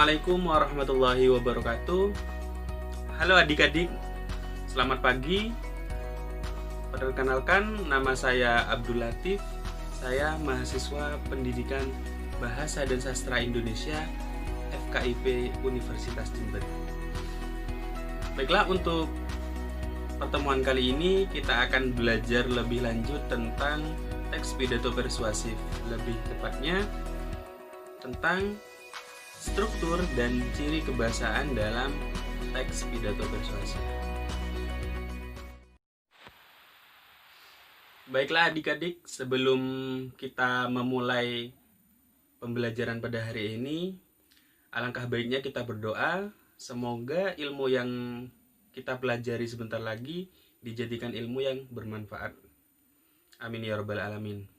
Assalamualaikum warahmatullahi wabarakatuh. Halo adik-adik, selamat pagi. Perkenalkan, nama saya Abdul Latif. Saya mahasiswa Pendidikan Bahasa dan Sastra Indonesia FKIP Universitas Jember. Baiklah, untuk pertemuan kali ini kita akan belajar lebih lanjut tentang teks pidato persuasif, lebih tepatnya tentang struktur dan ciri kebahasaan dalam teks pidato persuasif. Baiklah adik-adik, sebelum kita memulai pembelajaran pada hari ini, alangkah baiknya kita berdoa. Semoga ilmu yang kita pelajari sebentar lagi dijadikan ilmu yang bermanfaat. Amin ya rabbal alamin.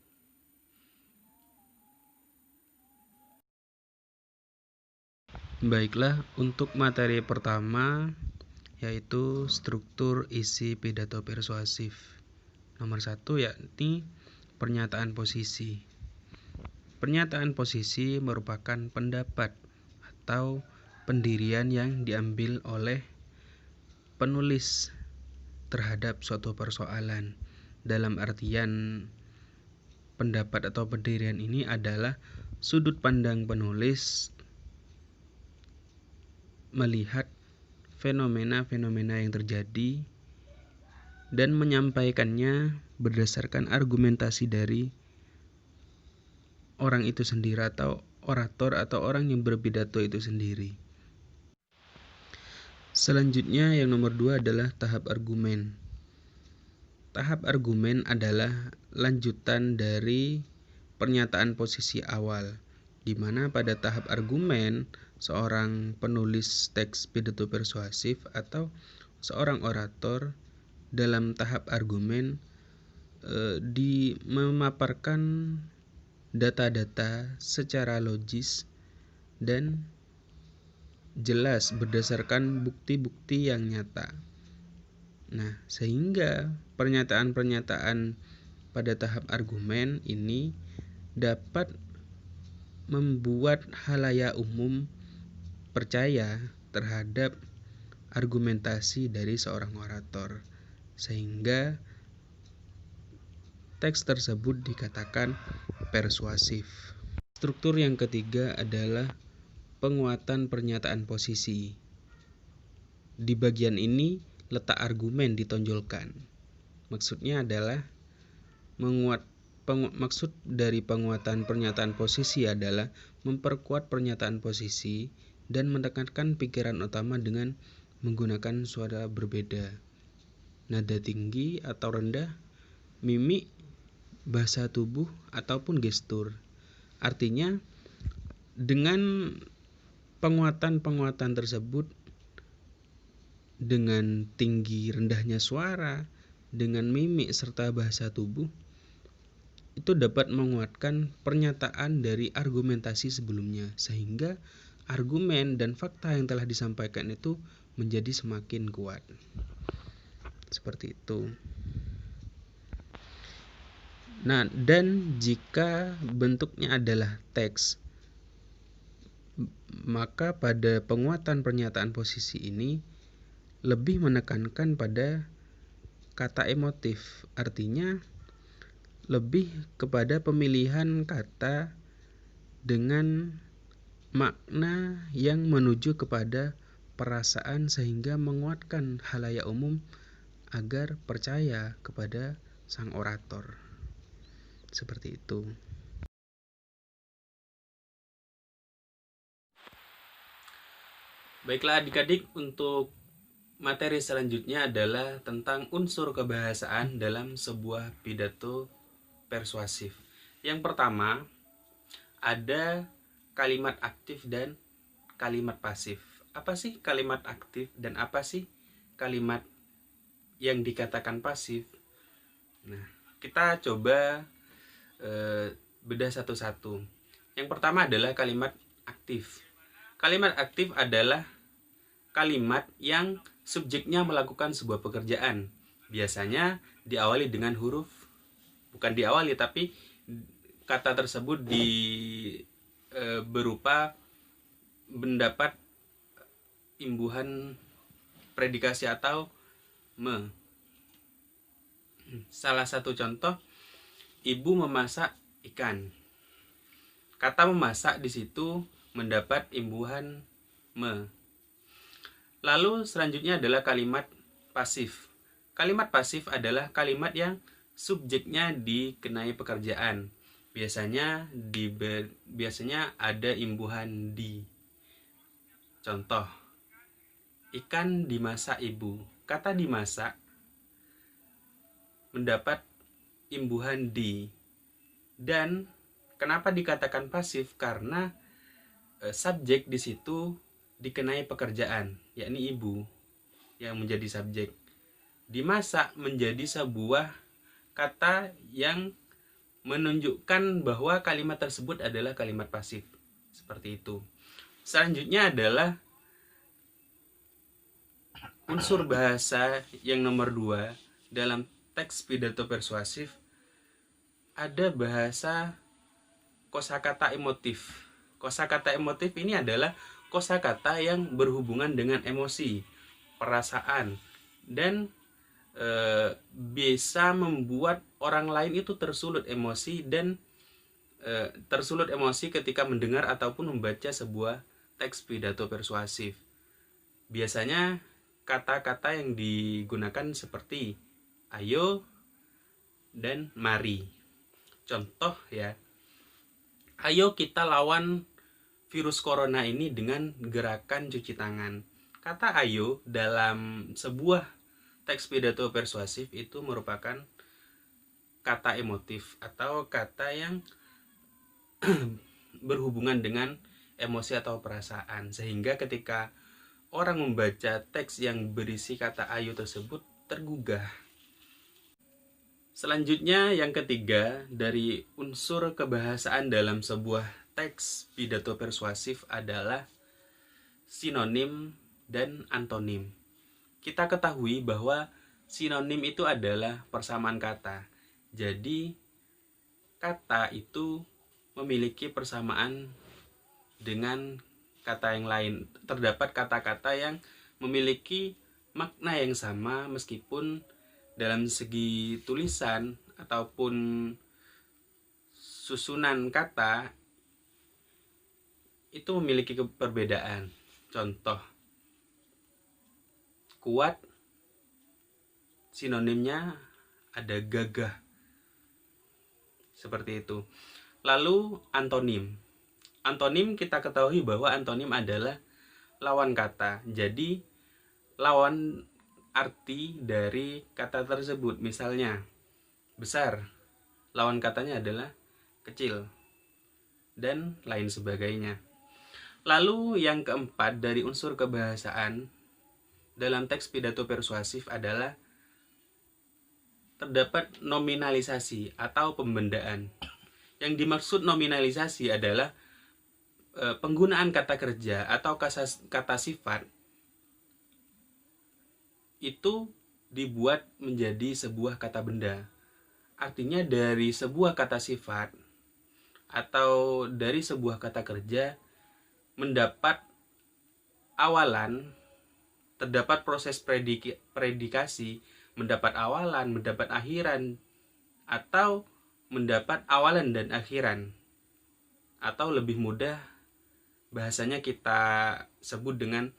Baiklah, untuk materi pertama yaitu struktur isi pidato persuasif. Nomor 1 yakni pernyataan posisi. Pernyataan posisi merupakan pendapat atau pendirian yang diambil oleh penulis terhadap suatu persoalan. Dalam artian pendapat atau pendirian ini adalah sudut pandang penulis melihat fenomena-fenomena yang terjadi dan menyampaikannya berdasarkan argumentasi dari orang itu sendiri atau orator atau orang yang berpidato itu sendiri. Selanjutnya yang nomor 2 adalah tahap argumen. Tahap argumen adalah lanjutan dari pernyataan posisi awal, di mana pada tahap argumen seorang penulis teks pidato persuasif atau seorang orator dalam tahap argumen memaparkan data-data secara logis dan jelas berdasarkan bukti-bukti yang nyata. Nah, sehingga pernyataan-pernyataan pada tahap argumen ini dapat membuat khalayak umum percaya terhadap argumentasi dari seorang orator, sehingga teks tersebut dikatakan persuasif. Struktur yang ketiga adalah penguatan pernyataan posisi. Di bagian ini letak argumen ditonjolkan. Maksudnya adalah maksud dari penguatan pernyataan posisi adalah memperkuat pernyataan posisi dan menekankan pikiran utama dengan menggunakan suara berbeda, nada tinggi atau rendah, mimik, bahasa tubuh, ataupun gestur. Artinya, dengan penguatan-penguatan tersebut, dengan tinggi rendahnya suara, dengan mimik serta bahasa tubuh, itu dapat menguatkan pernyataan dari argumentasi sebelumnya, sehingga argumen dan fakta yang telah disampaikan itu menjadi semakin kuat. Seperti itu. Nah, dan jika bentuknya adalah teks, maka pada penguatan pernyataan posisi ini lebih menekankan pada kata emotif, artinya lebih kepada pemilihan kata dengan makna yang menuju kepada perasaan sehingga menguatkan khalayak umum agar percaya kepada sang orator. Seperti itu. Baiklah adik-adik, untuk materi selanjutnya adalah tentang unsur kebahasaan dalam sebuah pidato persuasif. Yang pertama, ada kalimat aktif dan kalimat pasif. Apa sih kalimat aktif dan apa sih kalimat yang dikatakan pasif? Nah, kita coba bedah satu-satu. Yang pertama adalah kalimat aktif. Kalimat aktif adalah kalimat yang subjeknya melakukan sebuah pekerjaan. Biasanya diawali dengan huruf, bukan diawali tapi kata tersebut berupa mendapat imbuhan predikasi atau me. Salah satu contoh, ibu memasak ikan. Kata memasak di situ mendapat imbuhan me. Lalu selanjutnya adalah kalimat pasif. Kalimat pasif adalah kalimat yang subjeknya dikenai pekerjaan. Biasanya ada imbuhan di. Contoh, ikan dimasak ibu. Kata dimasak mendapat imbuhan di. Dan kenapa dikatakan pasif? Karena subjek di situ dikenai pekerjaan, yakni ibu yang menjadi subjek. Dimasak menjadi sebuah kata yang menunjukkan bahwa kalimat tersebut adalah kalimat pasif. Seperti itu. Selanjutnya adalah unsur bahasa yang nomor 2 dalam teks pidato persuasif. Ada bahasa kosakata emotif. Kosakata emotif ini adalah kosakata yang berhubungan dengan emosi, perasaan, dan bisa membuat orang lain itu tersulut emosi ketika mendengar ataupun membaca sebuah teks pidato persuasif. Biasanya kata-kata yang digunakan seperti ayo dan mari. Contoh ya, ayo kita lawan virus corona ini dengan gerakan cuci tangan. Kata ayo dalam sebuah teks pidato persuasif itu merupakan kata emotif atau kata yang berhubungan dengan emosi atau perasaan, sehingga ketika orang membaca teks yang berisi kata ayo tersebut tergugah. Selanjutnya yang ketiga dari unsur kebahasaan dalam sebuah teks pidato persuasif adalah sinonim dan antonim. Kita ketahui bahwa sinonim itu adalah persamaan kata. Jadi kata itu memiliki persamaan dengan kata yang lain. Terdapat kata-kata yang memiliki makna yang sama meskipun dalam segi tulisan ataupun susunan kata itu memiliki perbedaan. Contoh, kuat sinonimnya ada gagah. Seperti itu. Lalu antonim. Antonim kita ketahui bahwa antonim adalah lawan kata. Jadi lawan arti dari kata tersebut. Misalnya besar, lawan katanya adalah kecil, dan lain sebagainya. Lalu yang keempat dari unsur kebahasaan dalam teks pidato persuasif adalah terdapat nominalisasi atau pembendaan. Yang dimaksud nominalisasi adalah penggunaan kata kerja atau kata sifat itu dibuat menjadi sebuah kata benda. Artinya dari sebuah kata sifat atau dari sebuah kata kerja mendapat awalan, terdapat proses predikasi, mendapat awalan, mendapat akhiran, atau mendapat awalan dan akhiran. Atau lebih mudah bahasanya kita sebut dengan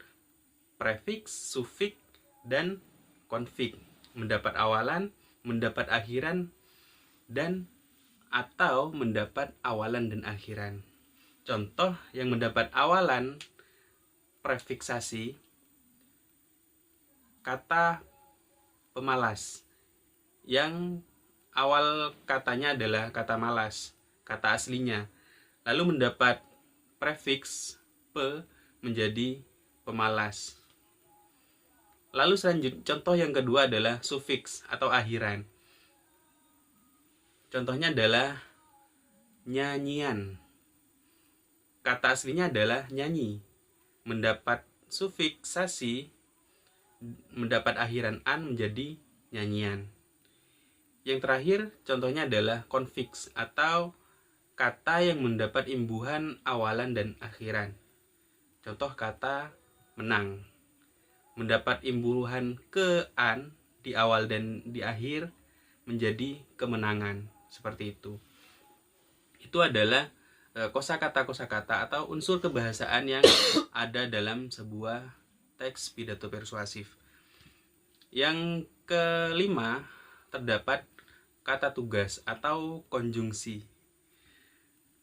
prefiks, sufiks, dan konflik. Mendapat awalan, mendapat akhiran, dan atau mendapat awalan dan akhiran. Contoh yang mendapat awalan prefiksasi, kata pemalas, yang awal katanya adalah kata malas, kata aslinya. Lalu mendapat prefiks pe menjadi pemalas. Lalu contoh yang kedua adalah sufiks atau akhiran. Contohnya adalah nyanyian. Kata aslinya adalah nyanyi. Mendapat sufiksasi, mendapat akhiran an menjadi nyanyian. Yang terakhir contohnya adalah konfiks atau kata yang mendapat imbuhan awalan dan akhiran. Contoh kata menang. Mendapat imbuhan ke-an di awal dan di akhir menjadi kemenangan. Seperti itu. Itu adalah kosakata-kosakata atau unsur kebahasaan yang ada dalam sebuah teks pidato persuasif. Yang kelima, terdapat kata tugas atau konjungsi.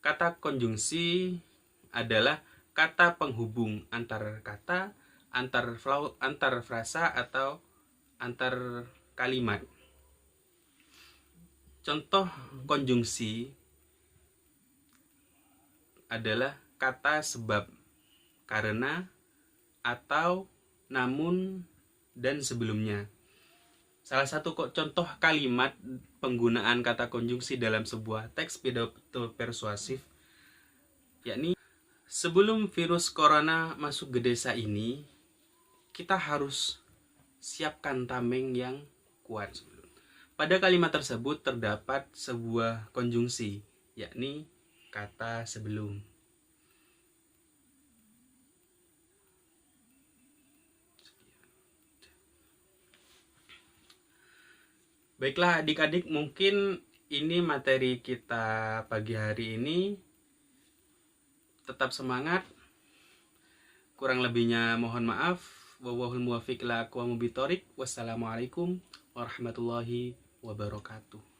Kata konjungsi adalah kata penghubung antar kata, antar frasa atau antar kalimat. Contoh konjungsi adalah kata sebab, karena, atau, namun, dan sebelumnya. Salah satu contoh kalimat penggunaan kata konjungsi dalam sebuah teks pidato persuasif yakni, sebelum virus corona masuk ke desa ini, kita harus siapkan tameng yang kuat. Pada kalimat tersebut terdapat sebuah konjungsi, yakni kata sebelum. Baiklah adik-adik, mungkin ini materi kita pagi hari ini. Tetap semangat. Kurang lebihnya mohon maaf. Wallahul muwaffiq ila aqwamit thoriq. Wassalamualaikum warahmatullahi wabarakatuh.